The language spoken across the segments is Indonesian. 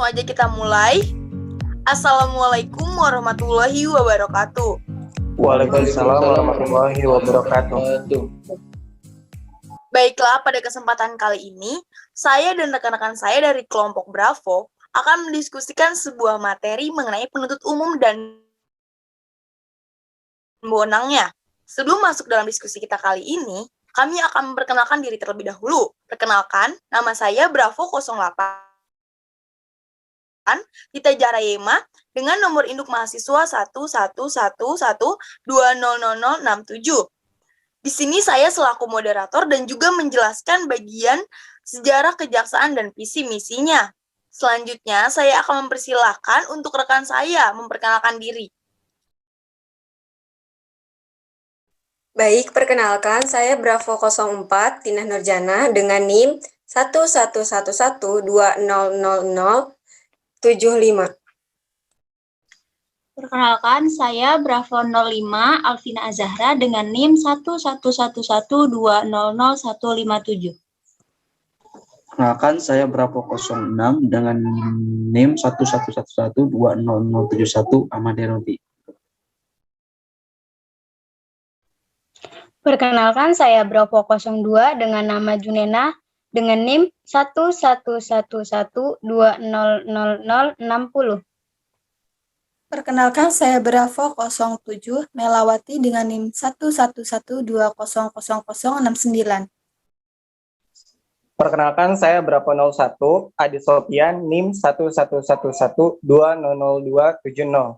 langsung aja kita mulai. Assalamualaikum warahmatullahi wabarakatuh. Waalaikumsalam warahmatullahi wabarakatuh. Baiklah, pada kesempatan kali ini, saya dan rekan-rekan saya dari kelompok Bravo akan mendiskusikan sebuah materi mengenai penuntut umum dan wewenangnya. Sebelum masuk dalam diskusi kita kali ini, kami akan memperkenalkan diri terlebih dahulu. Perkenalkan, nama saya Bravo 08 Tita Jarayema dengan nomor induk mahasiswa 11112000067. Di sini saya selaku moderator dan juga menjelaskan bagian sejarah kejaksaan dan visi misinya. Selanjutnya, saya akan mempersilahkan untuk rekan saya memperkenalkan diri. Baik, perkenalkan saya Bravo 04 Tina Nurjana dengan NIM 11112000075. Perkenalkan, saya Bravo 05 Alvina Azahra dengan NIM 11112000157. Perkenalkan, saya Bravo 06 dengan NIM 111120071 Ahmad Herobi. Perkenalkan, saya Bravo 02 dengan nama Junena dengan NIM 111120060. Perkenalkan, saya Bravo 07 Melawati dengan NIM 111200069. Perkenalkan, saya Bravo 01 Adi Sofian NIM 11112000270.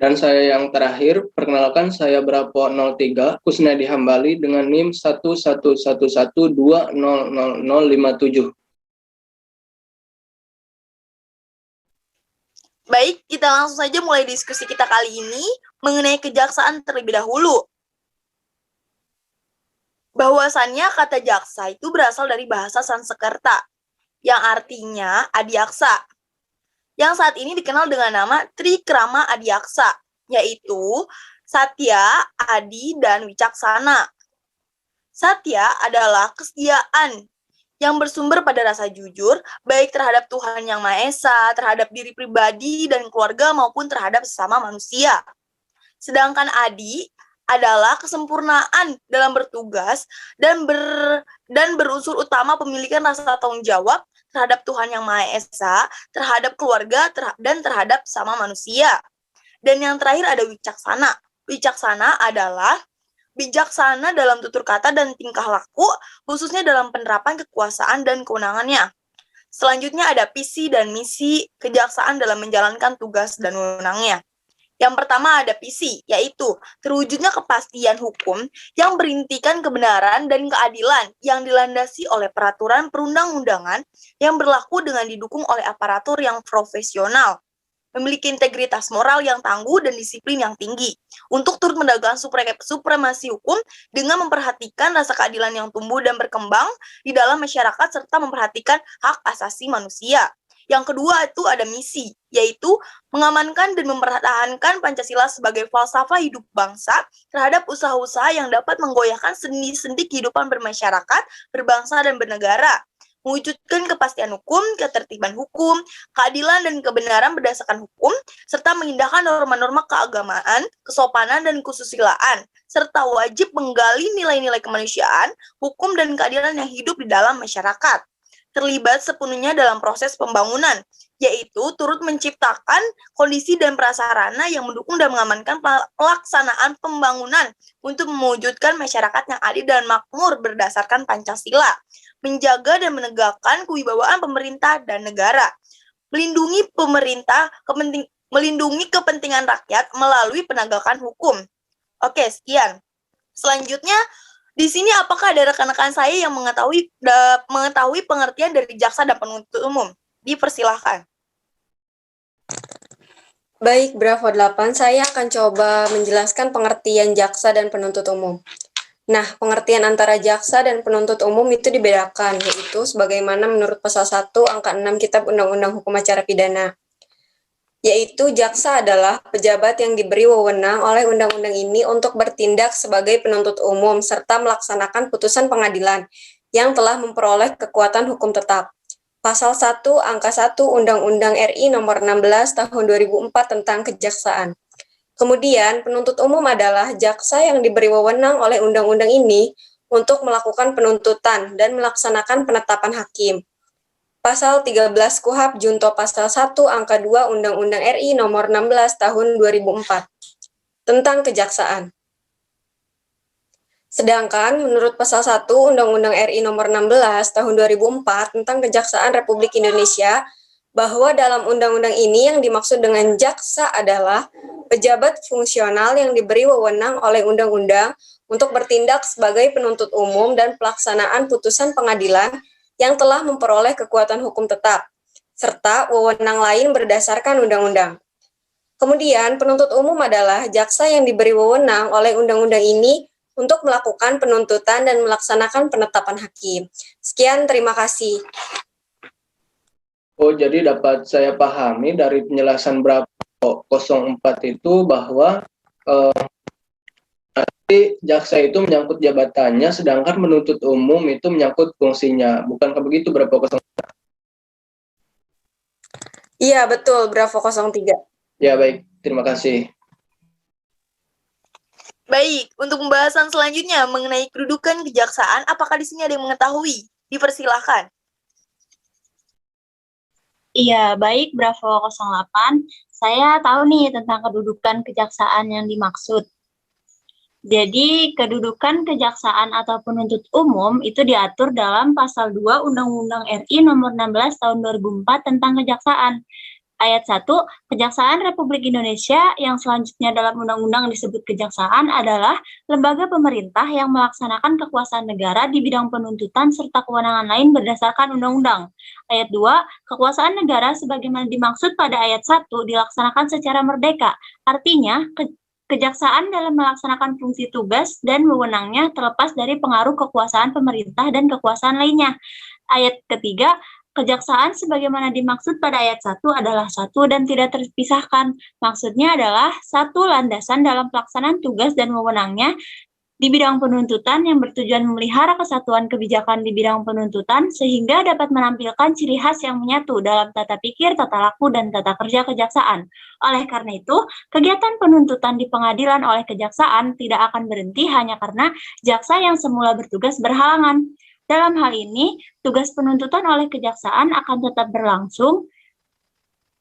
Dan saya yang terakhir, perkenalkan saya Bravo 03 Kusnadi Hambali dengan NIM 11112000057. Baik, kita langsung saja mulai diskusi kita kali ini mengenai kejaksaan terlebih dahulu. Bahwasannya kata jaksa itu berasal dari bahasa Sanskerta, yang artinya adiaksa, yang saat ini dikenal dengan nama Trikrama Adiaksa, yaitu Satya, Adi, dan Wicaksana. Satya adalah kesetiaan yang bersumber pada rasa jujur, baik terhadap Tuhan Yang Maha Esa, terhadap diri pribadi dan keluarga, maupun terhadap sesama manusia. Sedangkan Adi adalah kesempurnaan dalam bertugas dan berunsur utama pemilikan rasa tanggung jawab terhadap Tuhan Yang Maha Esa, terhadap keluarga, dan terhadap sama manusia. Dan yang terakhir ada wicaksana. Wicaksana adalah bijaksana dalam tutur kata dan tingkah laku, khususnya dalam penerapan kekuasaan dan kewenangannya. Selanjutnya ada visi dan misi kejaksaan dalam menjalankan tugas dan wewenangnya. Yang pertama ada visi, yaitu terwujudnya kepastian hukum yang berintikan kebenaran dan keadilan yang dilandasi oleh peraturan perundang-undangan yang berlaku dengan didukung oleh aparatur yang profesional, memiliki integritas moral yang tangguh dan disiplin yang tinggi, untuk turut menegakkan supremasi hukum dengan memperhatikan rasa keadilan yang tumbuh dan berkembang di dalam masyarakat serta memperhatikan hak asasi manusia. Yang kedua itu ada misi, yaitu mengamankan dan mempertahankan Pancasila sebagai falsafah hidup bangsa terhadap usaha-usaha yang dapat menggoyahkan sendi-sendi kehidupan bermasyarakat, berbangsa, dan bernegara. Mewujudkan kepastian hukum, ketertiban hukum, keadilan dan kebenaran berdasarkan hukum, serta mengindahkan norma-norma keagamaan, kesopanan, dan kesusilaan, serta wajib menggali nilai-nilai kemanusiaan, hukum, dan keadilan yang hidup di dalam masyarakat. Terlibat sepenuhnya dalam proses pembangunan, yaitu turut menciptakan kondisi dan prasarana yang mendukung dan mengamankan pelaksanaan pembangunan untuk mewujudkan masyarakat yang adil dan makmur berdasarkan Pancasila, menjaga dan menegakkan kewibawaan pemerintah dan negara, melindungi kepentingan rakyat melalui penegakan hukum. Oke, sekian. Selanjutnya, di sini apakah ada rekan-rekan saya yang mengetahui pengertian dari jaksa dan penuntut umum? Dipersilahkan. Baik, Bravo 8, saya akan coba menjelaskan pengertian jaksa dan penuntut umum. Nah, pengertian antara jaksa dan penuntut umum itu dibedakan, yaitu sebagaimana menurut pasal 1 angka 6 Kitab Undang-Undang Hukum Acara Pidana. Yaitu jaksa adalah pejabat yang diberi wewenang oleh undang-undang ini untuk bertindak sebagai penuntut umum serta melaksanakan putusan pengadilan yang telah memperoleh kekuatan hukum tetap. Pasal 1 Angka 1 Undang-Undang RI Nomor 16 Tahun 2004 tentang Kejaksaan. Kemudian, penuntut umum adalah jaksa yang diberi wewenang oleh undang-undang ini untuk melakukan penuntutan dan melaksanakan penetapan hakim. Pasal 13 KUHP Junto Pasal 1 Angka 2 Undang-Undang RI Nomor 16 Tahun 2004 tentang Kejaksaan. Sedangkan menurut Pasal 1 Undang-Undang RI Nomor 16 Tahun 2004 tentang Kejaksaan Republik Indonesia, bahwa dalam undang-undang ini yang dimaksud dengan jaksa adalah pejabat fungsional yang diberi wewenang oleh undang-undang untuk bertindak sebagai penuntut umum dan pelaksanaan putusan pengadilan yang telah memperoleh kekuatan hukum tetap, serta wewenang lain berdasarkan undang-undang. Kemudian, penuntut umum adalah jaksa yang diberi wewenang oleh undang-undang ini untuk melakukan penuntutan dan melaksanakan penetapan hakim. Sekian, terima kasih. Oh, jadi dapat saya pahami dari penjelasan Bravo 04 itu bahwa nanti jaksa itu menyangkut jabatannya, sedangkan penuntut umum itu menyangkut fungsinya. Bukankah begitu Bravo 04? Iya, betul, Bravo 03. Ya, baik. Terima kasih. Baik, untuk pembahasan selanjutnya mengenai kedudukan kejaksaan, apakah di sini ada yang mengetahui? Dipersilahkan. Iya, baik Bravo 08. Saya tahu nih tentang kedudukan kejaksaan yang dimaksud. Jadi, kedudukan kejaksaan atau penuntut umum itu diatur dalam Pasal 2 Undang-Undang RI Nomor 16 Tahun 2004 tentang Kejaksaan. Ayat 1, Kejaksaan Republik Indonesia yang selanjutnya dalam undang-undang disebut kejaksaan adalah lembaga pemerintah yang melaksanakan kekuasaan negara di bidang penuntutan serta kewenangan lain berdasarkan undang-undang. Ayat 2, kekuasaan negara sebagaimana dimaksud pada ayat 1 dilaksanakan secara merdeka. Artinya, kejaksaan dalam melaksanakan fungsi tugas dan wewenangnya terlepas dari pengaruh kekuasaan pemerintah dan kekuasaan lainnya. Ayat ketiga, kejaksaan sebagaimana dimaksud pada ayat 1 adalah satu dan tidak terpisahkan. Maksudnya adalah satu landasan dalam pelaksanaan tugas dan wewenangnya di bidang penuntutan yang bertujuan memelihara kesatuan kebijakan di bidang penuntutan sehingga dapat menampilkan ciri khas yang menyatu dalam tata pikir, tata laku, dan tata kerja kejaksaan. Oleh karena itu, kegiatan penuntutan di pengadilan oleh kejaksaan tidak akan berhenti hanya karena jaksa yang semula bertugas berhalangan. Dalam hal ini, tugas penuntutan oleh kejaksaan akan tetap berlangsung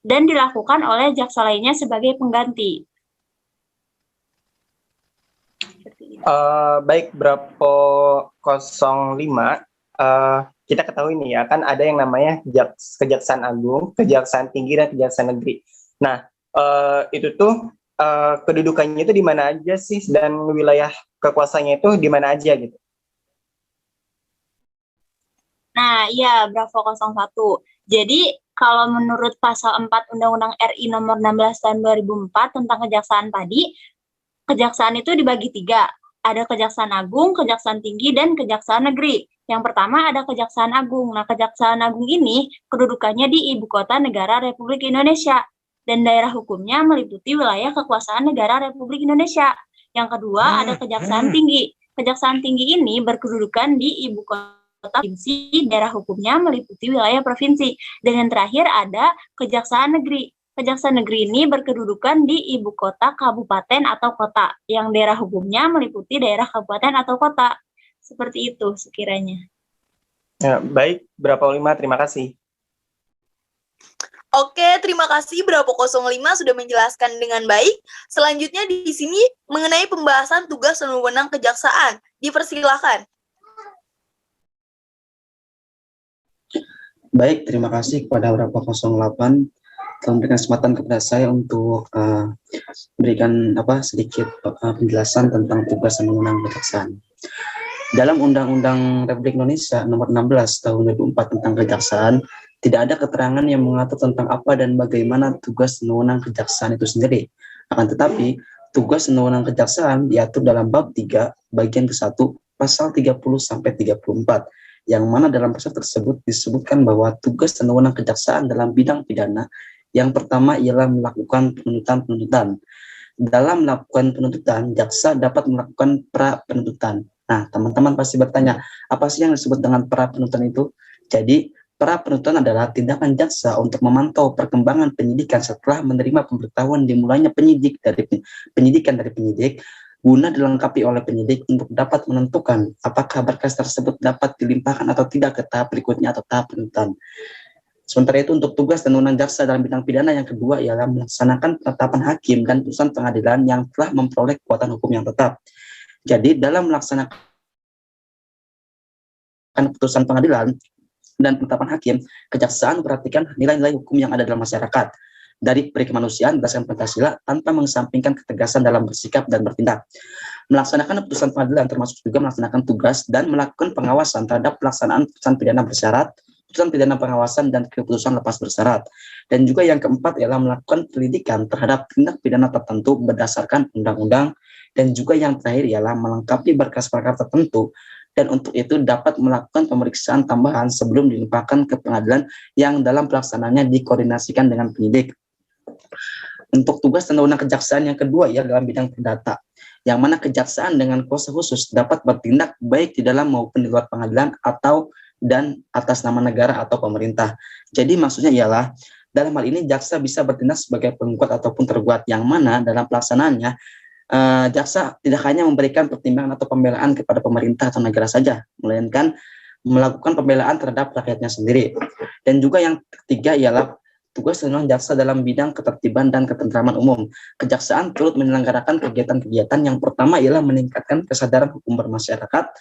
dan dilakukan oleh jaksa lainnya sebagai pengganti. Baik, Bravo 05, kita ketahui nih ya, kan ada yang namanya Kejaksaan Agung, Kejaksaan Tinggi, dan Kejaksaan Negeri. Nah, itu tuh kedudukannya itu di mana aja sih, dan wilayah kekuasaannya itu di mana aja gitu? Nah, iya, Bravo 01. Jadi, kalau menurut Pasal 4 Undang-Undang RI Nomor 16 Tahun 2004 tentang kejaksaan tadi, kejaksaan itu dibagi 3. Ada Kejaksaan Agung, Kejaksaan Tinggi, dan Kejaksaan Negeri. Yang pertama ada Kejaksaan Agung. Nah, Kejaksaan Agung ini kedudukannya di Ibu Kota Negara Republik Indonesia. Dan daerah hukumnya meliputi wilayah kekuasaan negara Republik Indonesia. Yang kedua ada Kejaksaan Tinggi. Kejaksaan Tinggi ini berkedudukan di Ibu Kota provinsi, daerah hukumnya meliputi wilayah provinsi. Dan yang terakhir ada Kejaksaan Negeri. Kejaksaan Negeri ini berkedudukan di ibu kota, kabupaten, atau kota, yang daerah hukumnya meliputi daerah kabupaten atau kota. Seperti itu sekiranya. Ya, baik, Bravo 5, terima kasih. Oke, terima kasih Bravo 05 sudah menjelaskan dengan baik. Selanjutnya di sini mengenai pembahasan tugas dan wewenang kejaksaan. Dipersilakan. Baik, terima kasih kepada Bravo 08 telah memberikan kesempatan kepada saya untuk memberikan sedikit penjelasan tentang tugas dan wewenang kejaksaan. Dalam Undang-Undang Republik Indonesia Nomor 16 Tahun 2004 tentang Kejaksaan, tidak ada keterangan yang mengatur tentang apa dan bagaimana tugas dan wewenang kejaksaan itu sendiri. Akan tetapi, tugas dan wewenang kejaksaan diatur dalam bab 3 bagian ke-1 pasal 30 sampai 34. Yang mana dalam pasal tersebut disebutkan bahwa tugas dan wewenang kejaksaan dalam bidang pidana yang pertama ialah melakukan penuntutan. Dalam melakukan penuntutan, jaksa dapat melakukan pra-penuntutan. Nah, teman-teman pasti bertanya, apa sih yang disebut dengan pra-penuntutan itu? Jadi, pra penuntutan adalah tindakan jaksa untuk memantau perkembangan penyidikan setelah menerima pemberitahuan dimulainya penyidikan dari penyidik, guna dilengkapi oleh penyidik untuk dapat menentukan apakah berkas tersebut dapat dilimpahkan atau tidak ke tahap berikutnya atau tahap penuntutan. Sementara itu untuk tugas dan wewenang jaksa dalam bidang pidana yang kedua ialah melaksanakan penetapan hakim dan putusan pengadilan yang telah memperoleh kekuatan hukum yang tetap. Jadi dalam melaksanakan putusan pengadilan dan penetapan hakim, kejaksaan memperhatikan nilai-nilai hukum yang ada dalam masyarakat dari perikemanusiaan berdasarkan Pancasila tanpa mengesampingkan ketegasan dalam bersikap dan bertindak. Melaksanakan putusan pengadilan termasuk juga melaksanakan tugas dan melakukan pengawasan terhadap pelaksanaan putusan pidana bersyarat, putusan pidana pengawasan dan keputusan lepas bersyarat. Dan juga yang keempat ialah melakukan penyelidikan terhadap tindak pidana tertentu berdasarkan undang-undang, dan juga yang terakhir ialah melengkapi berkas-berkas tertentu, dan untuk itu dapat melakukan pemeriksaan tambahan sebelum dilimpahkan ke pengadilan yang dalam pelaksanaannya dikoordinasikan dengan penyidik. Untuk tugas dan wewenang kejaksaan yang kedua ya dalam bidang perdata, yang mana kejaksaan dengan kuasa khusus dapat bertindak baik di dalam maupun di luar pengadilan atau dan atas nama negara atau pemerintah. Jadi maksudnya ialah dalam hal ini jaksa bisa bertindak sebagai penggugat ataupun tergugat, yang mana dalam pelaksanaannya jaksa tidak hanya memberikan pertimbangan atau pembelaan kepada pemerintah atau negara saja, melainkan melakukan pembelaan terhadap rakyatnya sendiri. Dan juga yang ketiga ialah tugas dan wewenang jaksa dalam bidang ketertiban dan ketentraman umum. Kejaksaan turut menyelenggarakan kegiatan-kegiatan yang pertama ialah meningkatkan kesadaran hukum bermasyarakat,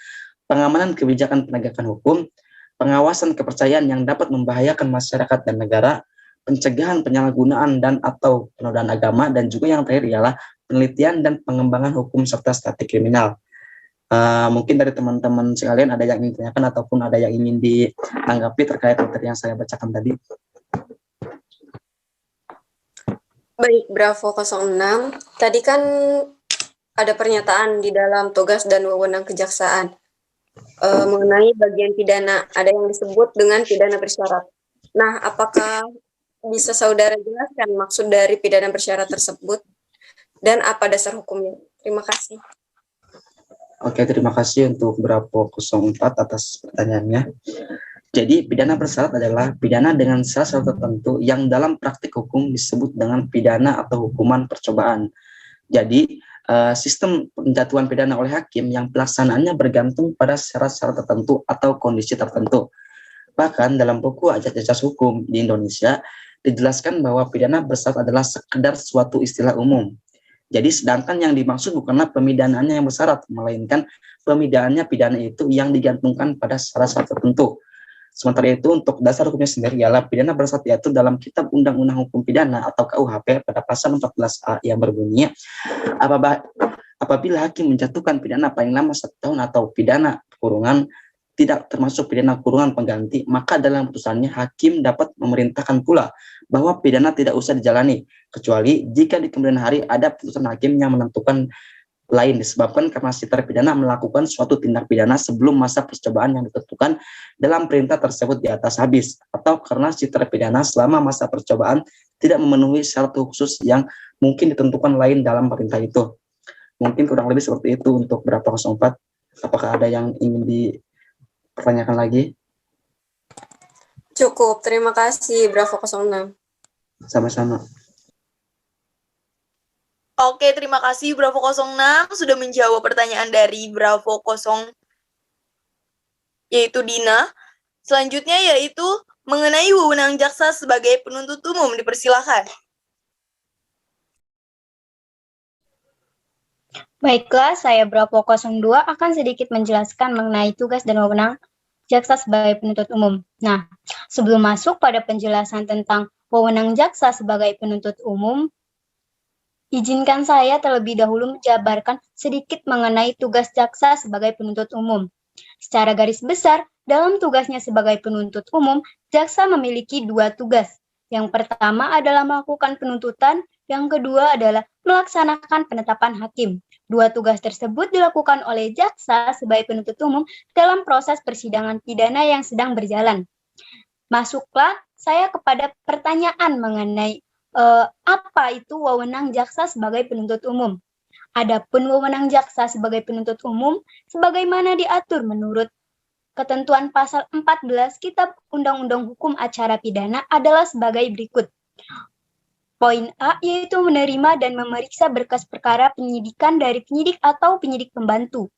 pengamanan kebijakan penegakan hukum, pengawasan kepercayaan yang dapat membahayakan masyarakat dan negara, pencegahan penyalahgunaan dan atau penodaan agama, dan juga yang terakhir ialah penelitian dan pengembangan hukum serta strategi kriminal. Mungkin dari teman-teman sekalian ada yang ingin ditanyakan ataupun ada yang ingin ditanggapi terkait materi yang saya bacakan tadi. Baik, Bravo 06. Tadi kan ada pernyataan di dalam tugas dan wewenang kejaksaan mengenai bagian pidana. Ada yang disebut dengan pidana bersyarat. Nah, apakah bisa saudara jelaskan maksud dari pidana bersyarat tersebut dan apa dasar hukumnya? Terima kasih. Oke, terima kasih untuk Bravo 04 atas pertanyaannya. Jadi, pidana bersyarat adalah pidana dengan syarat tertentu yang dalam praktik hukum disebut dengan pidana atau hukuman percobaan. Jadi, sistem penjatuhan pidana oleh hakim yang pelaksanaannya bergantung pada syarat-syarat tertentu atau kondisi tertentu. Bahkan dalam buku Asas Hukum di Indonesia dijelaskan bahwa pidana bersyarat adalah sekedar suatu istilah umum. Jadi sedangkan yang dimaksud bukanlah pemidanaannya yang bersyarat, melainkan pemidanaannya pidana itu yang digantungkan pada syarat-syarat tertentu. Sementara itu untuk dasar hukumnya sendiri ialah pidana bersyarat diatur dalam Kitab Undang-Undang Hukum Pidana atau KUHP pada pasal 14A yang berbunyi apabila hakim menjatuhkan pidana paling lama 1 tahun atau pidana kurungan tidak termasuk pidana kurungan pengganti, maka dalam putusannya hakim dapat memerintahkan pula bahwa pidana tidak usah dijalani, kecuali jika di kemudian hari ada putusan hakim yang menentukan lain disebabkan karena si terpidana melakukan suatu tindak pidana sebelum masa percobaan yang ditentukan dalam perintah tersebut di atas habis, atau karena si terpidana selama masa percobaan tidak memenuhi syarat khusus yang mungkin ditentukan lain dalam perintah itu. Mungkin kurang lebih seperti itu untuk Bravo 04. Apakah ada yang ingin dipertanyakan lagi? Cukup, terima kasih Bravo 06. Sama-sama. Oke, terima kasih Bravo 06 sudah menjawab pertanyaan dari Bravo 0 yaitu Dina. Selanjutnya yaitu mengenai wewenang jaksa sebagai penuntut umum, dipersilakan. Baiklah, saya Bravo 02 akan sedikit menjelaskan mengenai tugas dan wewenang jaksa sebagai penuntut umum. Nah, sebelum masuk pada penjelasan tentang wewenang jaksa sebagai penuntut umum, izinkan saya terlebih dahulu menjabarkan sedikit mengenai tugas jaksa sebagai penuntut umum. Secara garis besar, dalam tugasnya sebagai penuntut umum, jaksa memiliki 2 tugas. Yang pertama adalah melakukan penuntutan, yang kedua adalah melaksanakan penetapan hakim. 2 tugas tersebut dilakukan oleh jaksa sebagai penuntut umum dalam proses persidangan pidana yang sedang berjalan. Masuklah saya kepada pertanyaan mengenai apa itu wewenang jaksa sebagai penuntut umum. Adapun wewenang jaksa sebagai penuntut umum sebagaimana diatur menurut ketentuan pasal 14 Kitab Undang-Undang Hukum Acara Pidana adalah sebagai berikut. Poin A yaitu menerima dan memeriksa berkas perkara penyidikan dari penyidik atau penyidik pembantu.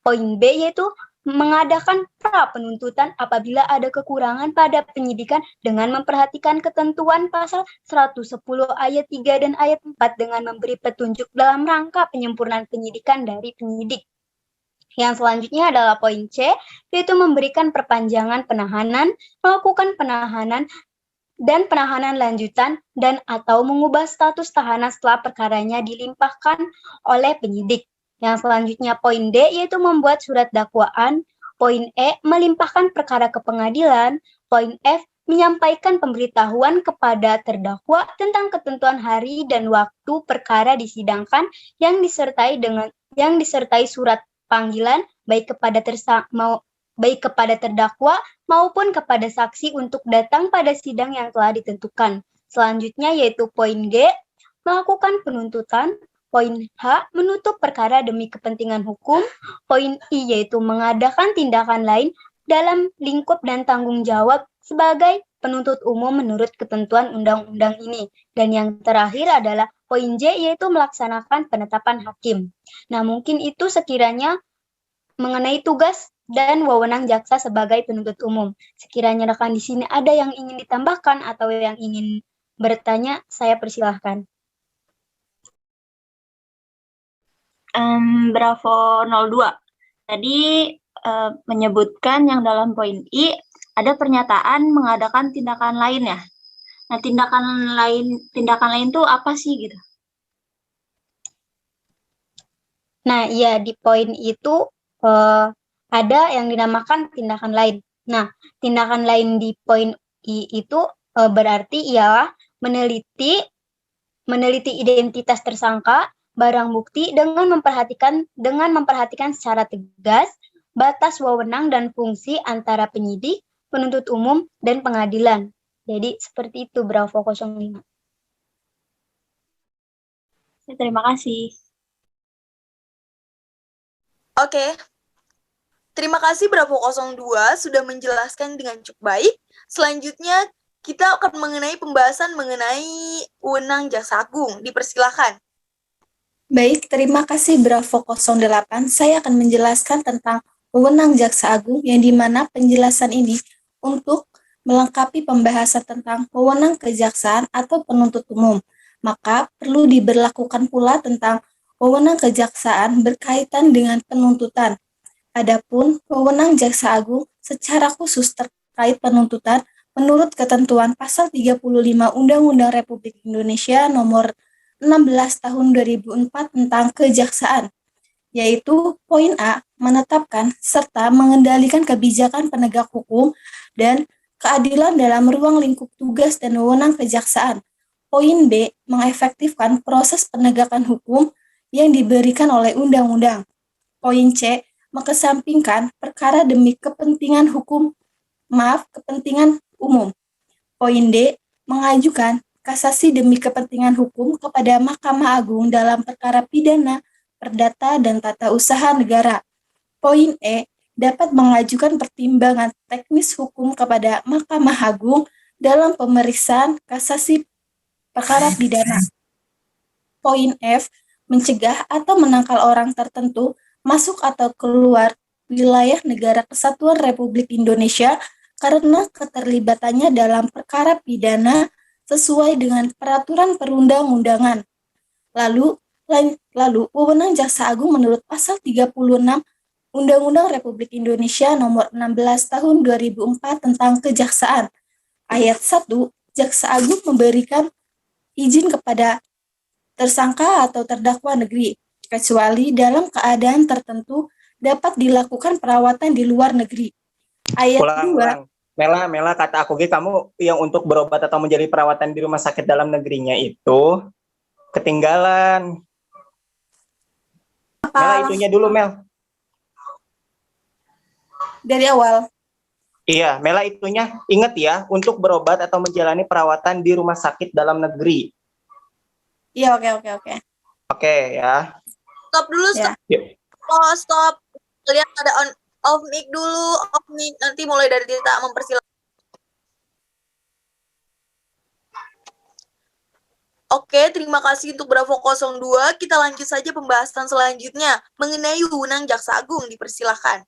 Poin B yaitu mengadakan pra penuntutan apabila ada kekurangan pada penyidikan dengan memperhatikan ketentuan pasal 110 ayat 3 dan ayat 4 dengan memberi petunjuk dalam rangka penyempurnaan penyidikan dari penyidik. Yang selanjutnya adalah poin C, yaitu memberikan perpanjangan penahanan, melakukan penahanan dan penahanan lanjutan dan atau mengubah status tahanan setelah perkaranya dilimpahkan oleh penyidik. Yang selanjutnya poin D yaitu membuat surat dakwaan, poin E melimpahkan perkara ke pengadilan, poin F menyampaikan pemberitahuan kepada terdakwa tentang ketentuan hari dan waktu perkara disidangkan yang disertai surat panggilan baik kepada terdakwa maupun kepada saksi untuk datang pada sidang yang telah ditentukan. Selanjutnya yaitu poin G melakukan penuntutan. Poin H, menutup perkara demi kepentingan hukum. Poin I, yaitu mengadakan tindakan lain dalam lingkup dan tanggung jawab sebagai penuntut umum menurut ketentuan undang-undang ini. Dan yang terakhir adalah poin J, yaitu melaksanakan penetapan hakim. Nah, mungkin itu sekiranya mengenai tugas dan wewenang jaksa sebagai penuntut umum. Sekiranya rekan di sini ada yang ingin ditambahkan atau yang ingin bertanya, saya persilahkan. Bravo 02. Tadi menyebutkan yang dalam poin I ada pernyataan mengadakan tindakan lain ya. Nah, tindakan lain itu apa sih gitu? Nah, iya di poin itu ada yang dinamakan tindakan lain. Nah, tindakan lain di poin I itu berarti ialah meneliti identitas tersangka, barang bukti dengan memperhatikan secara tegas batas wewenang dan fungsi antara penyidik, penuntut umum, dan pengadilan. Jadi seperti itu Bravo 05. Terima kasih. Oke. Terima kasih Bravo 02 sudah menjelaskan dengan cukup baik. Selanjutnya kita akan mengenai pembahasan mengenai wewenang Jaksa Agung. Dipersilakan. Baik, terima kasih Bravo 08. Saya akan menjelaskan tentang wewenang Jaksa Agung yang dimana penjelasan ini untuk melengkapi pembahasan tentang wewenang kejaksaan atau penuntut umum. Maka perlu diberlakukan pula tentang wewenang kejaksaan berkaitan dengan penuntutan. Adapun wewenang Jaksa Agung secara khusus terkait penuntutan menurut ketentuan pasal 35 Undang-Undang Republik Indonesia nomor 16 tahun 2004 tentang kejaksaan, yaitu poin A, menetapkan serta mengendalikan kebijakan penegak hukum dan keadilan dalam ruang lingkup tugas dan wewenang kejaksaan. Poin B, mengefektifkan proses penegakan hukum yang diberikan oleh undang-undang. Poin C, mengesampingkan perkara demi kepentingan kepentingan umum. Poin D, mengajukan kasasi demi kepentingan hukum kepada Mahkamah Agung dalam perkara pidana, perdata, dan tata usaha negara. Poin E, dapat mengajukan pertimbangan teknis hukum kepada Mahkamah Agung dalam pemeriksaan kasasi perkara pidana. Poin F, mencegah atau menangkal orang tertentu masuk atau keluar wilayah negara Kesatuan Republik Indonesia karena keterlibatannya dalam perkara pidana sesuai dengan peraturan perundang-undangan. Lalu wewenang Jaksa Agung menurut pasal 36 Undang-Undang Republik Indonesia nomor 16 tahun 2004 tentang kejaksaan. Ayat 1, Jaksa Agung memberikan izin kepada tersangka atau terdakwa negeri, kecuali dalam keadaan tertentu dapat dilakukan perawatan di luar negeri. Ayat 2, Mela, kata aku kamu yang untuk berobat atau menjadi perawatan di rumah sakit dalam negerinya itu ketinggalan. Mela, itunya dulu, Mel. Dari awal. Iya, Mela itunya ingat ya, untuk berobat atau menjalani perawatan di rumah sakit dalam negeri. Iya, oke. Oke, ya. Stop dulu, stop. Ya. Oh, stop. Lihat ada Off mic dulu, off mic. Nanti mulai dari Tita mempersilahkan. Oke, terima kasih untuk Bravo 02. Kita lanjut saja pembahasan selanjutnya mengenai wewenang Jaksa Agung. Dipersilahkan.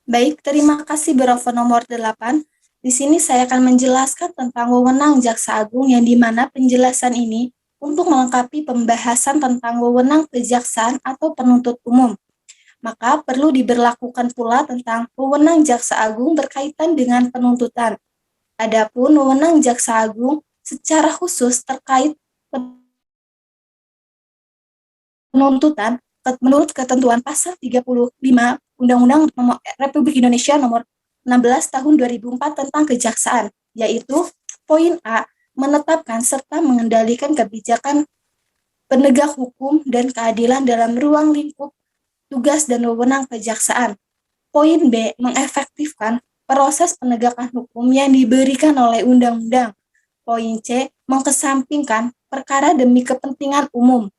Baik, terima kasih Bravo nomor 8. Di sini saya akan menjelaskan tentang wewenang Jaksa Agung yang dimana penjelasan ini untuk melengkapi pembahasan tentang wewenang kejaksaan atau penuntut umum. Maka perlu diberlakukan pula tentang wewenang Jaksa Agung berkaitan dengan penuntutan. Adapun wewenang Jaksa Agung secara khusus terkait penuntutan menurut ketentuan pasal 35 Undang-Undang Republik Indonesia nomor 16 tahun 2004 tentang kejaksaan, yaitu poin A, menetapkan serta mengendalikan kebijakan penegak hukum dan keadilan dalam ruang lingkup tugas dan wewenang kejaksaan. Poin B, mengefektifkan proses penegakan hukum yang diberikan oleh undang-undang. Poin C, mengesampingkan perkara demi kepentingan umum.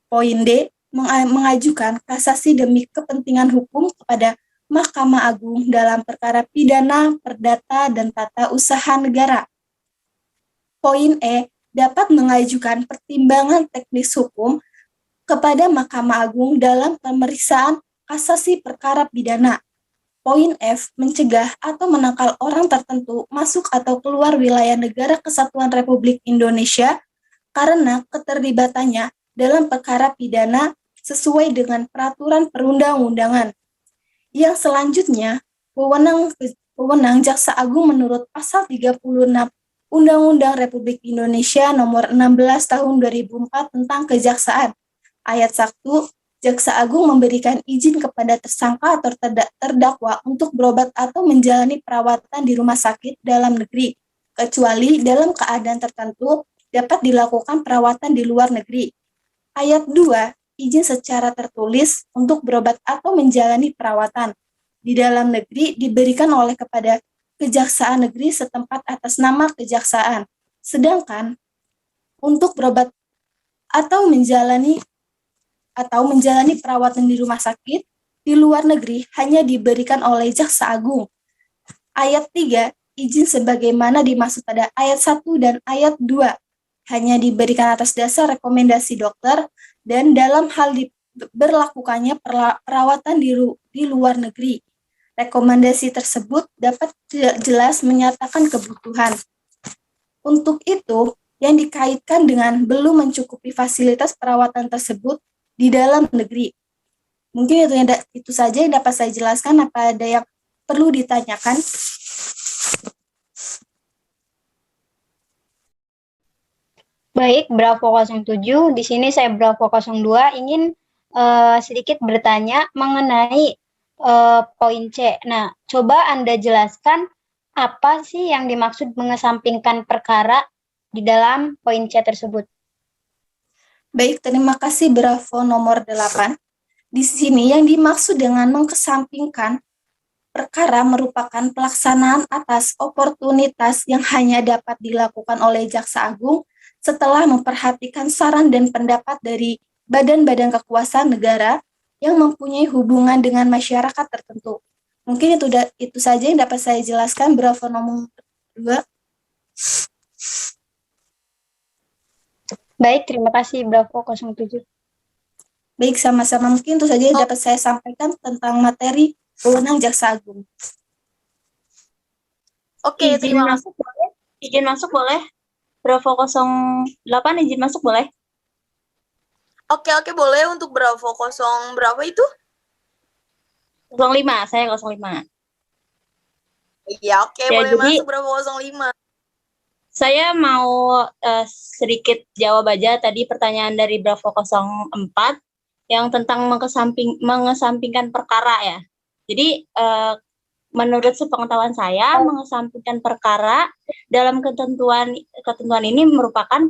Poin D, mengajukan kasasi demi kepentingan hukum kepada Mahkamah Agung dalam perkara pidana, perdata, dan tata usaha negara. Poin E, dapat mengajukan pertimbangan teknis hukum kepada Mahkamah Agung dalam pemeriksaan kasasi perkara pidana. Poin F, mencegah atau menangkal orang tertentu masuk atau keluar wilayah negara kesatuan Republik Indonesia karena keterlibatannya dalam perkara pidana sesuai dengan peraturan perundang-undangan. Yang selanjutnya, wewenang Jaksa Agung menurut pasal 36 Undang-Undang Republik Indonesia nomor 16 tahun 2004 tentang kejaksaan. Ayat 1, Jaksa Agung memberikan izin kepada tersangka atau terdakwa untuk berobat atau menjalani perawatan di rumah sakit dalam negeri, kecuali dalam keadaan tertentu dapat dilakukan perawatan di luar negeri. Ayat 2, izin secara tertulis untuk berobat atau menjalani perawatan di dalam negeri diberikan oleh kepada Kejaksaan Negeri setempat atas nama kejaksaan. Sedangkan untuk berobat atau menjalani perawatan di rumah sakit di luar negeri hanya diberikan oleh Jaksa Agung. Ayat 3, izin sebagaimana dimaksud pada ayat 1 dan ayat 2 hanya diberikan atas dasar rekomendasi dokter dan dalam hal berlakukannya perawatan di luar negeri. Rekomendasi tersebut dapat jelas menyatakan kebutuhan. Untuk itu, yang dikaitkan dengan belum mencukupi fasilitas perawatan tersebut di dalam negeri. Mungkin itu saja yang dapat saya jelaskan. Apa ada yang perlu ditanyakan? Baik, Bravo 07. Di sini saya Bravo 02 ingin sedikit bertanya mengenai poin C. Nah, coba Anda jelaskan apa sih yang dimaksud mengesampingkan perkara di dalam poin C tersebut. Baik, terima kasih Bravo nomor 8. Di sini yang dimaksud dengan mengesampingkan perkara merupakan pelaksanaan atas oportunitas yang hanya dapat dilakukan oleh Jaksa Agung setelah memperhatikan saran dan pendapat dari badan-badan kekuasaan negara yang mempunyai hubungan dengan masyarakat tertentu. Mungkin itu saja yang dapat saya jelaskan. Bravo nomor 2. Baik, terima kasih Bravo 07. Baik, sama-sama. Mungkin itu saja yang dapat saya sampaikan tentang materi wewenang Jaksa Agung. Oke, Izin terima kasih. masuk boleh? Izin masuk boleh? Bravo 08 izin masuk boleh? Oke, boleh untuk Bravo 0 berapa itu? 05, saya 05. Iya, oke, Ya, boleh jadi- masuk Bravo 05. Saya mau sedikit jawab aja tadi pertanyaan dari Bravo 04 yang tentang mengesampingkan perkara ya. Jadi menurut sepengetahuan saya mengesampingkan perkara dalam ketentuan ini merupakan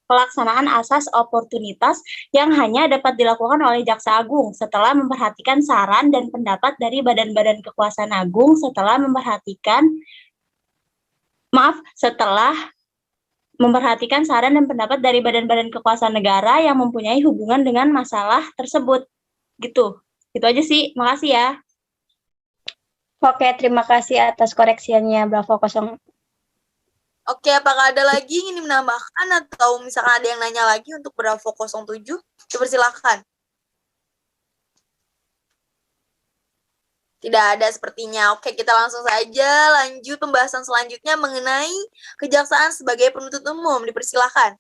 pelaksanaan asas oportunitas yang hanya dapat dilakukan oleh Jaksa Agung setelah memperhatikan saran dan pendapat dari badan-badan kekuasaan agung setelah memperhatikan saran dan pendapat dari badan-badan kekuasaan negara yang mempunyai hubungan dengan masalah tersebut. Gitu. Itu aja sih. Makasih ya. Oke, terima kasih atas koreksiannya Bravo 0. Oke, apakah ada lagi yang ingin menambahkan atau misalkan ada yang nanya lagi untuk Bravo 07? Dipersilakan. Tidak ada sepertinya. Oke, kita langsung saja lanjut pembahasan selanjutnya mengenai kejaksaan sebagai penuntut umum. Dipersilakan.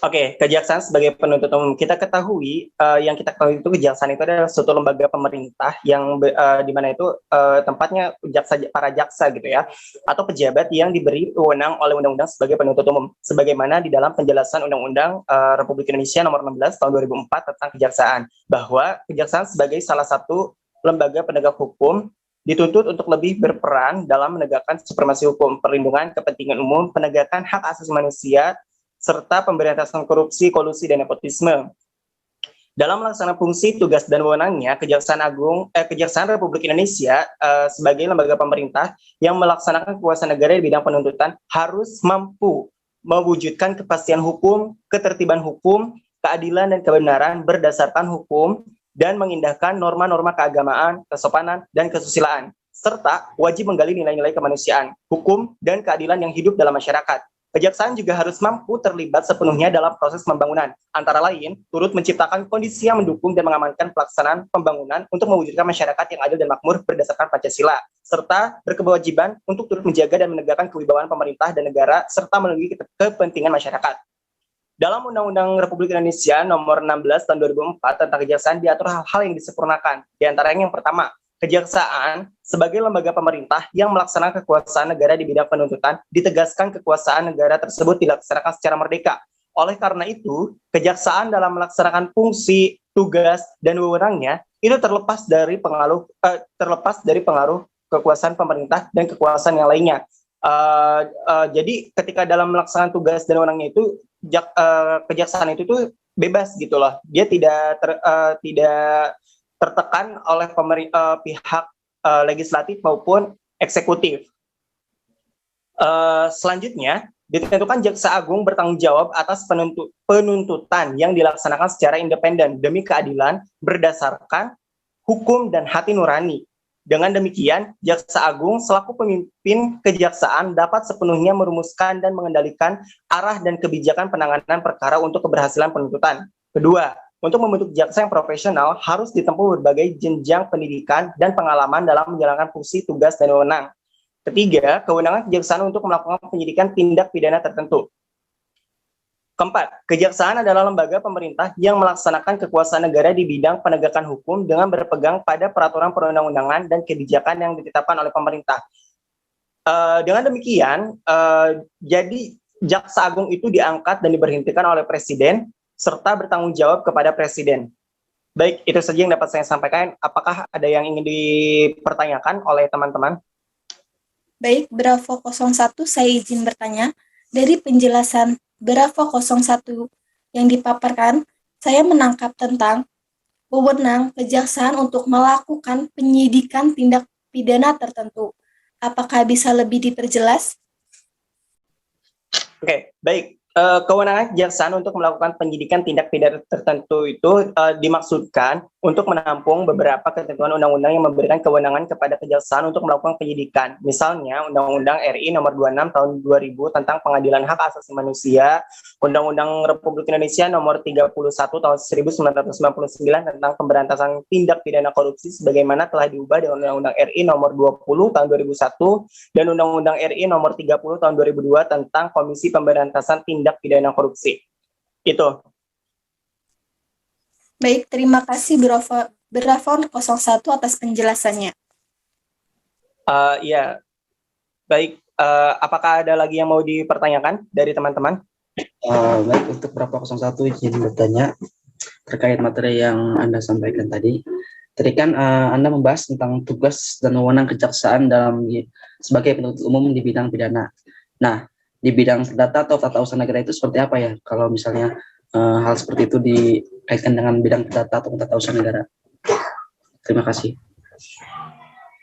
Oke, kejaksaan sebagai penuntut umum. Kita ketahui, yang kita ketahui itu kejaksaan itu adalah suatu lembaga pemerintah yang di mana itu tempatnya para jaksa gitu ya, atau pejabat yang diberi wewenang oleh undang-undang sebagai penuntut umum. Sebagaimana di dalam penjelasan Undang-Undang Republik Indonesia Nomor 16 Tahun 2004 tentang kejaksaan, bahwa kejaksaan sebagai salah satu lembaga penegak hukum dituntut untuk lebih berperan dalam menegakkan supremasi hukum, perlindungan kepentingan umum, penegakan hak asasi manusia, serta pemberantasan korupsi, kolusi, dan nepotisme. Dalam melaksanakan fungsi, tugas, dan wewenangnya, Kejaksaan Republik Indonesia sebagai lembaga pemerintah yang melaksanakan kekuasaan negara di bidang penuntutan harus mampu mewujudkan kepastian hukum, ketertiban hukum, keadilan dan kebenaran berdasarkan hukum, dan mengindahkan norma-norma keagamaan, kesopanan, dan kesusilaan, serta wajib menggali nilai-nilai kemanusiaan, hukum, dan keadilan yang hidup dalam masyarakat. Kejaksaan juga harus mampu terlibat sepenuhnya dalam proses pembangunan, antara lain turut menciptakan kondisi yang mendukung dan mengamankan pelaksanaan pembangunan untuk mewujudkan masyarakat yang adil dan makmur berdasarkan Pancasila, serta berkewajiban untuk turut menjaga dan menegakkan kewibawaan pemerintah dan negara, serta melindungi kepentingan masyarakat. Dalam Undang-Undang Republik Indonesia Nomor 16 Tahun 2004 tentang Kejaksaan diatur hal-hal yang disempurnakan, di antaranya yang pertama, kejaksaan sebagai lembaga pemerintah yang melaksanakan kekuasaan negara di bidang penuntutan, ditegaskan kekuasaan negara tersebut dilaksanakan secara merdeka. Oleh karena itu, kejaksaan dalam melaksanakan fungsi, tugas, dan wewenangnya itu terlepas dari pengaruh kekuasaan pemerintah dan kekuasaan yang lainnya. Jadi ketika dalam melaksanakan tugas dan wewenangnya itu, kejaksaan itu tuh bebas gitu loh. Dia tidak tertekan oleh pihak legislatif maupun eksekutif. Selanjutnya, ditentukan Jaksa Agung bertanggung jawab atas penuntutan yang dilaksanakan secara independen demi keadilan berdasarkan hukum dan hati nurani. Dengan demikian, Jaksa Agung selaku pemimpin kejaksaan dapat sepenuhnya merumuskan dan mengendalikan arah dan kebijakan penanganan perkara untuk keberhasilan penuntutan. Kedua, untuk membentuk jaksa yang profesional harus ditempuh berbagai jenjang pendidikan dan pengalaman dalam menjalankan fungsi, tugas, dan wewenang. Ketiga, kewenangan kejaksaan untuk melakukan penyidikan tindak pidana tertentu. Keempat, kejaksaan adalah lembaga pemerintah yang melaksanakan kekuasaan negara di bidang penegakan hukum dengan berpegang pada peraturan perundang-undangan dan kebijakan yang ditetapkan oleh pemerintah. Dengan demikian, jadi Jaksa Agung itu diangkat dan diberhentikan oleh Presiden serta bertanggung jawab kepada Presiden. Baik, itu saja yang dapat saya sampaikan. Apakah ada yang ingin dipertanyakan oleh teman-teman? Baik, Bravo 01, saya izin bertanya. Dari penjelasan Bravo 01 yang dipaparkan, saya menangkap tentang wewenang kejaksaan untuk melakukan penyidikan tindak pidana tertentu. Apakah bisa lebih diperjelas? Oke, baik. Kewenangan kejaksaan untuk melakukan penyidikan tindak pidana tertentu itu dimaksudkan untuk menampung beberapa ketentuan undang-undang yang memberikan kewenangan kepada kejaksaan untuk melakukan penyidikan. Misalnya Undang-Undang RI Nomor 26 Tahun 2000 tentang Pengadilan Hak Asasi Manusia, Undang-Undang Republik Indonesia Nomor 31 Tahun 1999 tentang Pemberantasan Tindak Pidana Korupsi sebagaimana telah diubah dengan Undang-Undang RI Nomor 20 Tahun 2001 dan Undang-Undang RI Nomor 30 Tahun 2002 tentang Komisi Pemberantasan Tindak Pidana Korupsi. Itu. Baik, terima kasih Bravo 01 atas penjelasannya. Ya, baik. Apakah ada lagi yang mau dipertanyakan dari teman-teman? Baik, untuk Bravo 01 izin bertanya terkait materi yang Anda sampaikan tadi. Tadi kan Anda membahas tentang tugas dan wewenang kejaksaan sebagai penuntut umum di bidang pidana. Nah, di bidang perdata atau tata usaha negara itu seperti apa ya? Kalau misalnya hal seperti itu dikaitkan dengan bidang perdata atau tata usaha negara. Terima kasih.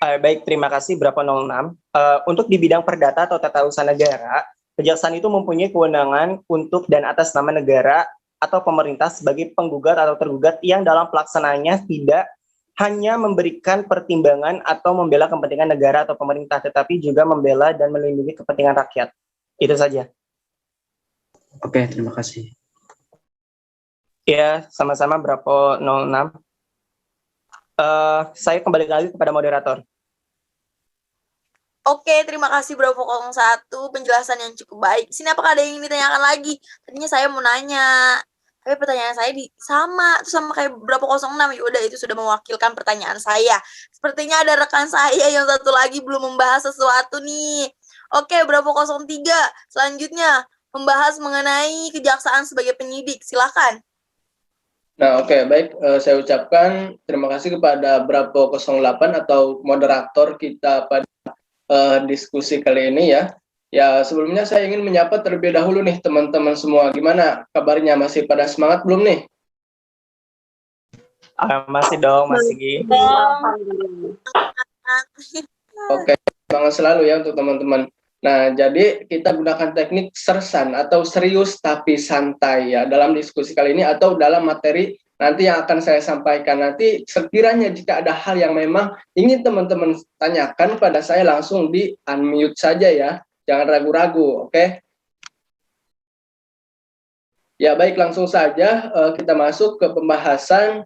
Baik, terima kasih Bravo 06. Untuk di bidang perdata atau tata usaha negara, kejaksaan itu mempunyai kewenangan untuk dan atas nama negara atau pemerintah sebagai penggugat atau tergugat yang dalam pelaksanaannya tidak hanya memberikan pertimbangan atau membela kepentingan negara atau pemerintah, tetapi juga membela dan melindungi kepentingan rakyat. Itu saja. Oke, terima kasih. Ya, sama-sama Bravo 06. Saya kembali lagi kepada moderator. Oke, terima kasih Bravo 01, penjelasan yang cukup baik. Sini apakah ada yang ingin ditanyakan lagi? Tadinya saya mau nanya, tapi pertanyaan saya sama kayak Bravo 06. Yaudah, itu sudah mewakilkan pertanyaan saya. Sepertinya ada rekan saya yang satu lagi belum membahas sesuatu nih. Oke, Bravo 03, selanjutnya membahas mengenai kejaksaan sebagai penyidik. Silakan. Nah, oke, baik. Saya ucapkan terima kasih kepada Bravo 08 atau moderator kita pada diskusi kali ini ya. Ya, sebelumnya saya ingin menyapa terlebih dahulu nih teman-teman semua. Gimana kabarnya? Masih pada semangat belum nih? Masih dong, masih. Oke, semangat selalu ya untuk teman-teman. Nah, jadi kita gunakan teknik sersan atau serius tapi santai ya dalam diskusi kali ini atau dalam materi nanti yang akan saya sampaikan. Nanti sekiranya jika ada hal yang memang ingin teman-teman tanyakan pada saya, langsung di unmute saja ya. Jangan ragu-ragu, oke? Ya, baik, langsung saja kita masuk ke pembahasan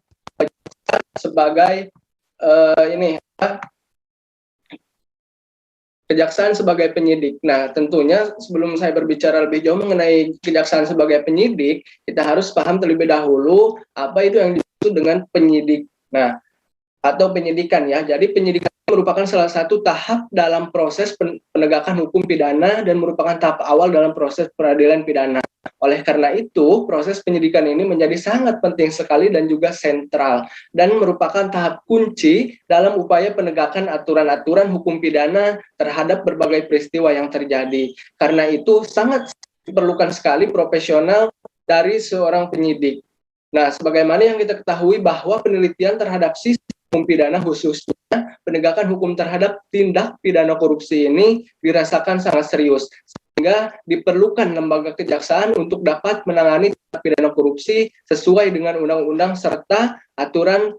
sebagai kejaksaan sebagai penyidik. Nah, tentunya sebelum saya berbicara lebih jauh mengenai kejaksaan sebagai penyidik, kita harus paham terlebih dahulu apa itu yang dimaksud dengan penyidik. Nah, atau penyidikan ya. Jadi penyidikan merupakan salah satu tahap dalam proses penegakan hukum pidana dan merupakan tahap awal dalam proses peradilan pidana. Oleh karena itu, proses penyidikan ini menjadi sangat penting sekali dan juga sentral dan merupakan tahap kunci dalam upaya penegakan aturan-aturan hukum pidana terhadap berbagai peristiwa yang terjadi. Karena itu sangat diperlukan sekali profesional dari seorang penyidik. Nah, sebagaimana yang kita ketahui bahwa penelitian terhadap sistem hukum pidana khususnya penegakan hukum terhadap tindak pidana korupsi ini dirasakan sangat serius. Sehingga diperlukan lembaga kejaksaan untuk dapat menangani tindak pidana korupsi sesuai dengan undang-undang serta aturan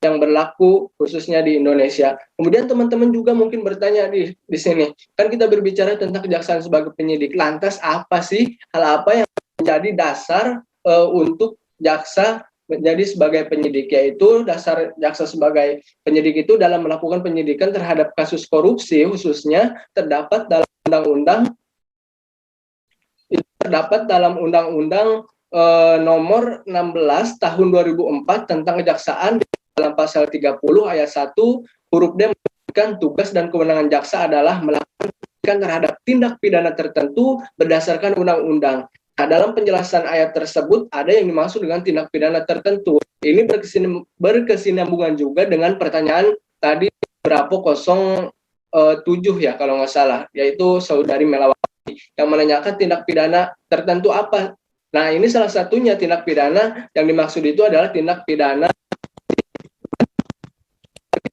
yang berlaku khususnya di Indonesia. Kemudian teman-teman juga mungkin bertanya di sini, kan kita berbicara tentang kejaksaan sebagai penyidik. Lantas apa sih hal apa yang menjadi dasar untuk jaksa menjadi sebagai penyidik, yaitu dasar jaksa sebagai penyidik itu dalam melakukan penyidikan terhadap kasus korupsi khususnya terdapat dalam undang-undang nomor 16 tahun 2004 tentang kejaksaan. Dalam pasal 30 ayat 1 huruf D menyebutkan tugas dan kewenangan jaksa adalah melakukan penyidikan terhadap tindak pidana tertentu berdasarkan undang-undang. Nah, dalam penjelasan ayat tersebut ada yang dimaksud dengan tindak pidana tertentu. Ini berkesinambungan juga dengan pertanyaan tadi Bravo 07 ya kalau nggak salah, yaitu saudari Melawati yang menanyakan tindak pidana tertentu apa. Nah, ini salah satunya tindak pidana yang dimaksud itu adalah tindak pidana.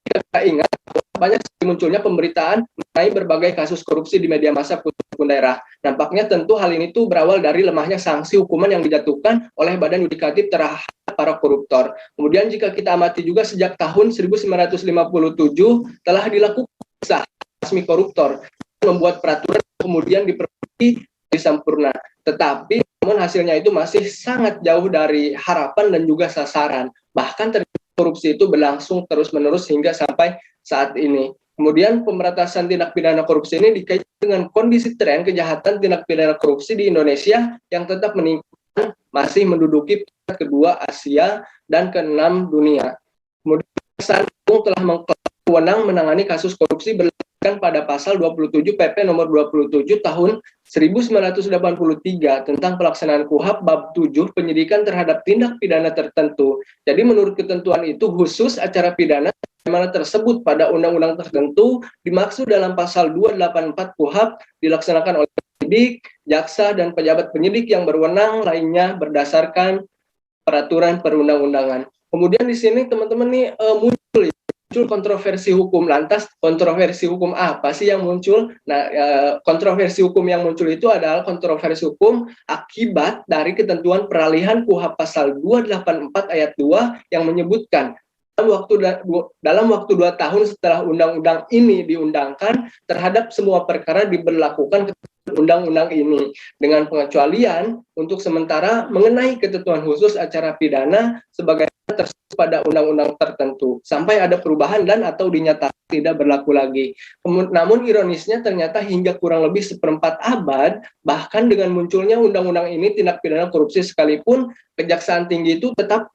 Kita ingat banyak munculnya pemberitaan mengenai berbagai kasus korupsi di media massa pun daerah. Nampaknya tentu hal ini tuh berawal dari lemahnya sanksi hukuman yang dijatuhkan oleh badan yudikatif terhadap para koruptor. Kemudian jika kita amati juga sejak tahun 1957 telah dilakukan resmi koruptor, membuat peraturan kemudian diperbaiki disempurna. Tetapi namun hasilnya itu masih sangat jauh dari harapan dan juga sasaran. Bahkan korupsi itu berlangsung terus-menerus hingga sampai saat ini. Kemudian pemberantasan tindak pidana korupsi ini dikaitkan dengan kondisi tren kejahatan tindak pidana korupsi di Indonesia yang tetap meningkat, masih menduduki peringkat kedua Asia dan ke-6 dunia. Kemudian Jaksa Agung telah mengklaim menangani kasus korupsi berdasarkan pada pasal 27 PP nomor 27 tahun 1983 tentang pelaksanaan KUHP bab 7 penyidikan terhadap tindak pidana tertentu. Jadi menurut ketentuan itu khusus acara pidana mana tersebut pada undang-undang tertentu dimaksud dalam pasal 284 KUHP dilaksanakan oleh penyidik, jaksa dan pejabat penyidik yang berwenang lainnya berdasarkan peraturan perundang-undangan. Kemudian di sini teman-teman nih muncul kontroversi hukum. Lantas kontroversi hukum apa sih yang muncul? Nah, kontroversi hukum yang muncul itu adalah kontroversi hukum akibat dari ketentuan peralihan KUHP pasal 284 ayat 2 yang menyebutkan dalam waktu 2 tahun setelah undang-undang ini diundangkan, terhadap semua perkara diberlakukan undang-undang ini, dengan pengecualian untuk sementara mengenai ketentuan khusus acara pidana sebagai tersebut pada undang-undang tertentu sampai ada perubahan dan atau dinyatakan tidak berlaku lagi. Namun ironisnya ternyata hingga kurang lebih 1/4 abad, bahkan dengan munculnya undang-undang ini, tindak pidana korupsi sekalipun, Kejaksaan Tinggi itu tetap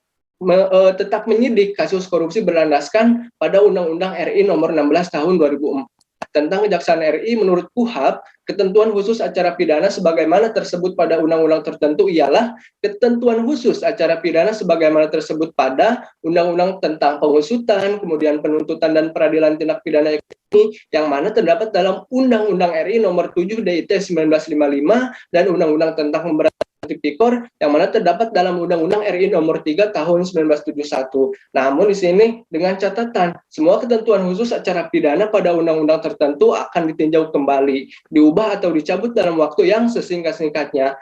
menyidik kasus korupsi berlandaskan pada Undang-Undang RI Nomor 16 Tahun 2004 tentang Kejaksaan RI. Menurut KUHP, ketentuan khusus acara pidana sebagaimana tersebut pada undang-undang tertentu ialah ketentuan khusus acara pidana sebagaimana tersebut pada Undang-Undang tentang pengusutan, kemudian penuntutan dan peradilan tindak pidana ekonomi, yang mana terdapat dalam Undang-Undang RI Nomor 7 DIT 1955 dan Undang-Undang tentang pemberantasan tipikor yang mana terdapat dalam Undang-Undang RI Nomor 3 Tahun 1971. Namun di sini dengan catatan, semua ketentuan khusus acara pidana pada undang-undang tertentu akan ditinjau kembali, diubah atau dicabut dalam waktu yang sesingkat-singkatnya.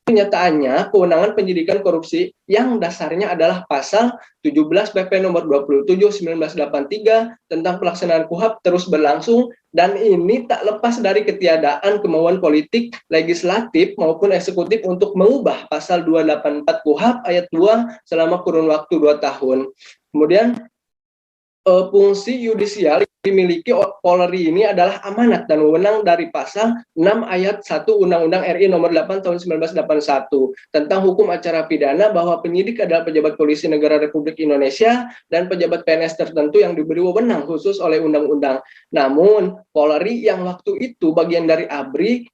Kenyataannya, kewenangan penyidikan korupsi yang dasarnya adalah pasal 17 PP nomor 27 1983 tentang pelaksanaan KUHP terus berlangsung, dan ini tak lepas dari ketiadaan kemauan politik, legislatif maupun eksekutif untuk mengubah pasal 284 KUHP ayat 2 selama kurun waktu 2 tahun. Kemudian fungsi yudisial yang dimiliki Polri ini adalah amanat dan wewenang dari pasal 6 ayat 1 Undang-Undang RI Nomor 8 Tahun 1981 tentang hukum acara pidana, bahwa penyidik adalah pejabat polisi negara Republik Indonesia dan pejabat PNS tertentu yang diberi wewenang khusus oleh undang-undang. Namun Polri yang waktu itu bagian dari ABRI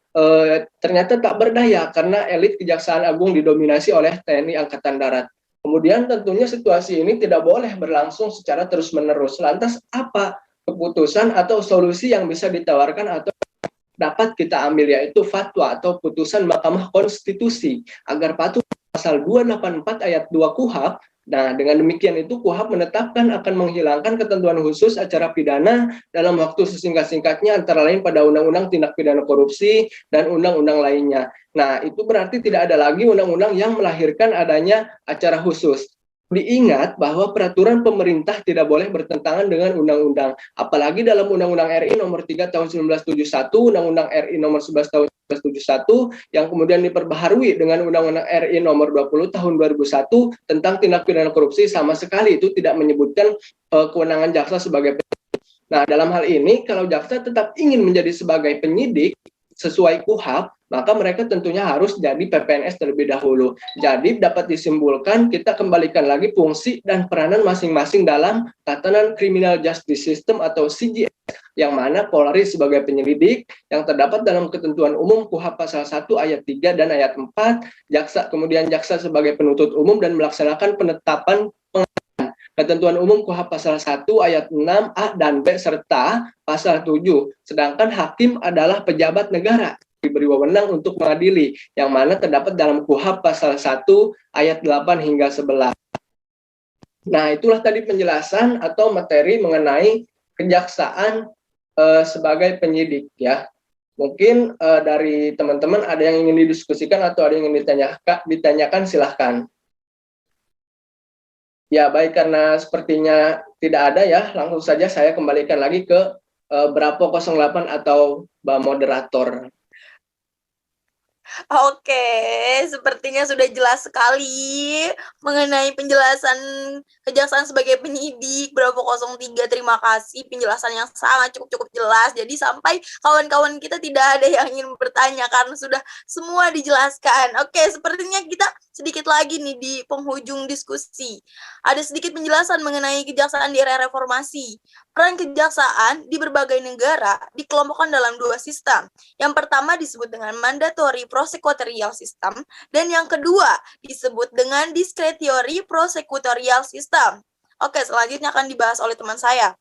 ternyata tak berdaya karena elit Kejaksaan Agung didominasi oleh TNI Angkatan Darat. Kemudian tentunya situasi ini tidak boleh berlangsung secara terus-menerus. Lantas apa keputusan atau solusi yang bisa ditawarkan atau dapat kita ambil, yaitu fatwa atau putusan Mahkamah Konstitusi agar patuh pasal 284 ayat 2 KUHP. Nah, dengan demikian itu KUHP menetapkan akan menghilangkan ketentuan khusus acara pidana dalam waktu sesingkat-singkatnya, antara lain pada Undang-Undang Tindak Pidana Korupsi dan undang-undang lainnya. Nah, itu berarti tidak ada lagi undang-undang yang melahirkan adanya acara khusus. Diingat bahwa peraturan pemerintah tidak boleh bertentangan dengan undang-undang, apalagi dalam Undang-Undang RI Nomor 3 Tahun 1971, Undang-Undang RI Nomor 11 Tahun 1971 yang kemudian diperbaharui dengan Undang-Undang RI Nomor 20 Tahun 2001 tentang tindak pidana korupsi, sama sekali itu tidak menyebutkan kewenangan jaksa sebagai penyidik. Nah, dalam hal ini kalau jaksa tetap ingin menjadi sebagai penyidik sesuai KUHP, maka mereka tentunya harus jadi PPNS terlebih dahulu. Jadi dapat disimpulkan, kita kembalikan lagi fungsi dan peranan masing-masing dalam tatanan Criminal Justice System atau CJS, yang mana Polri sebagai penyelidik yang terdapat dalam ketentuan umum KUHP pasal 1 ayat 3 dan ayat 4, jaksa sebagai penuntut umum dan melaksanakan penetapan ketentuan umum KUHP pasal 1 ayat 6 A dan B serta pasal 7. Sedangkan hakim adalah pejabat negara diberi wewenang untuk mengadili, yang mana terdapat dalam KUHP pasal 1 ayat 8 hingga 11. Nah, itulah tadi penjelasan atau materi mengenai kejaksaan sebagai penyidik, ya. Mungkin dari teman-teman ada yang ingin didiskusikan atau ada yang ingin ditanyakan, silahkan. Ya, baik, karena sepertinya tidak ada, ya, langsung saja saya kembalikan lagi ke Bravo 08 atau Mbak Moderator. Oke, sepertinya sudah jelas sekali mengenai penjelasan kejaksaan sebagai penyidik. Bravo 03, terima kasih, penjelasan yang sangat cukup jelas. Jadi sampai kawan-kawan kita tidak ada yang ingin bertanya karena sudah semua dijelaskan. Oke, sepertinya kita sedikit lagi nih di penghujung diskusi. Ada sedikit penjelasan mengenai kejaksaan di era reformasi. Peran kejaksaan di berbagai negara dikelompokkan dalam 2 sistem. Yang pertama disebut dengan mandatory prosecutorial system, dan yang kedua disebut dengan discretionary prosecutorial system. Oke, selanjutnya akan dibahas oleh teman saya.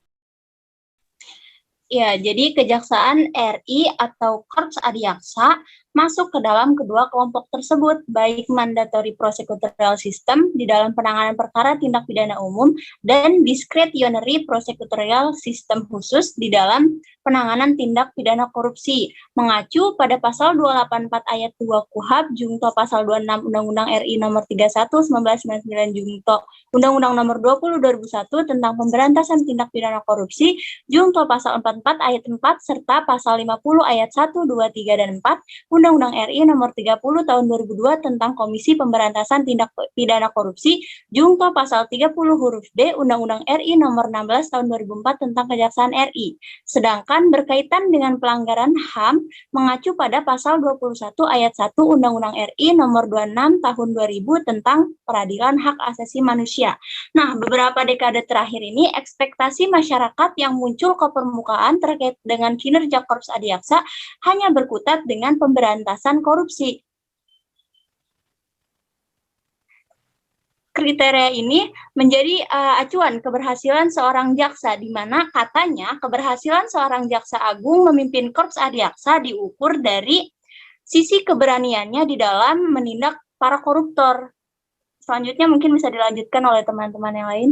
Ya, jadi Kejaksaan RI atau Korps Adiaksa masuk ke dalam kedua kelompok tersebut, baik mandatory prosecutorial system di dalam penanganan perkara tindak pidana umum dan discretionary prosecutorial system khusus di dalam penanganan tindak pidana korupsi, mengacu pada pasal 284 ayat 2 KUHP jungto pasal 26 Undang-Undang RI nomor 31 1999 jungto Undang-Undang nomor 20 2001 tentang pemberantasan tindak pidana korupsi jungto pasal 44 ayat 4 serta pasal 50 ayat 1, 2, 3 dan 4 Undang-Undang RI nomor 30 tahun 2002 tentang Komisi Pemberantasan Tindak Pidana Korupsi jungto pasal 30 huruf D Undang-Undang RI nomor 16 tahun 2004 tentang Kejaksaan RI. Sedangkan berkaitan dengan pelanggaran HAM mengacu pada pasal 21 ayat 1 Undang-Undang RI nomor 26 tahun 2000 tentang Peradilan Hak Asasi Manusia. Nah, beberapa dekade terakhir ini ekspektasi masyarakat yang muncul ke permukaan terkait dengan kinerja Korps Adiaksa hanya berkutat dengan pemberantasan korupsi. Kriteria ini menjadi acuan keberhasilan seorang jaksa, di mana katanya keberhasilan seorang jaksa agung memimpin Korps Adiaksa diukur dari sisi keberaniannya di dalam menindak para koruptor. Selanjutnya mungkin bisa dilanjutkan oleh teman-teman yang lain.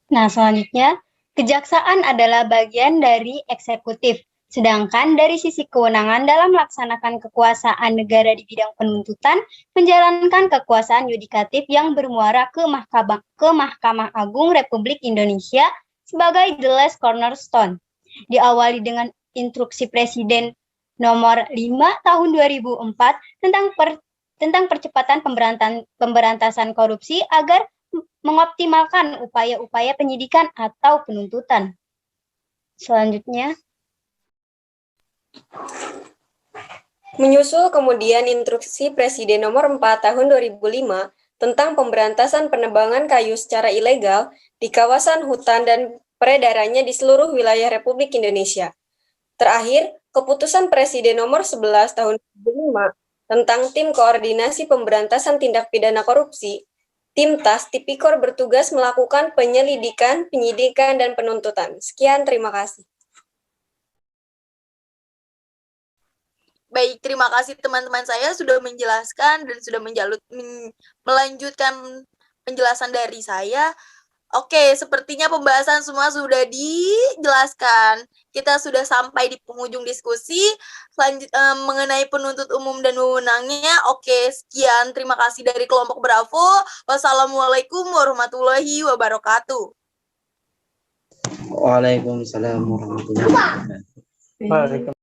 Nah, selanjutnya, kejaksaan adalah bagian dari eksekutif. Sedangkan dari sisi kewenangan dalam melaksanakan kekuasaan negara di bidang penuntutan, menjalankan kekuasaan yudikatif yang bermuara ke Mahkamah Agung Republik Indonesia sebagai the last cornerstone. Diawali dengan instruksi Presiden nomor 5 tahun 2004 tentang percepatan pemberantasan korupsi agar mengoptimalkan upaya-upaya penyidikan atau penuntutan. Selanjutnya, menyusul kemudian instruksi Presiden nomor 4 tahun 2005 tentang pemberantasan penebangan kayu secara ilegal di kawasan hutan dan peredarannya di seluruh wilayah Republik Indonesia. Terakhir, keputusan Presiden nomor 11 tahun 2005 tentang Tim Koordinasi Pemberantasan Tindak Pidana Korupsi, Tim TAS Tipikor bertugas melakukan penyelidikan, penyidikan, dan penuntutan. Sekian, terima kasih. Baik, terima kasih teman-teman saya sudah menjelaskan dan sudah melanjutkan penjelasan dari saya. Oke, sepertinya pembahasan semua sudah dijelaskan. Kita sudah sampai di penghujung diskusi mengenai penuntut umum dan wewenangnya. Oke, sekian. Terima kasih dari kelompok Bravo. Wassalamualaikum warahmatullahi wabarakatuh. Waalaikumsalam warahmatullahi wabarakatuh. Waalaikumsalam.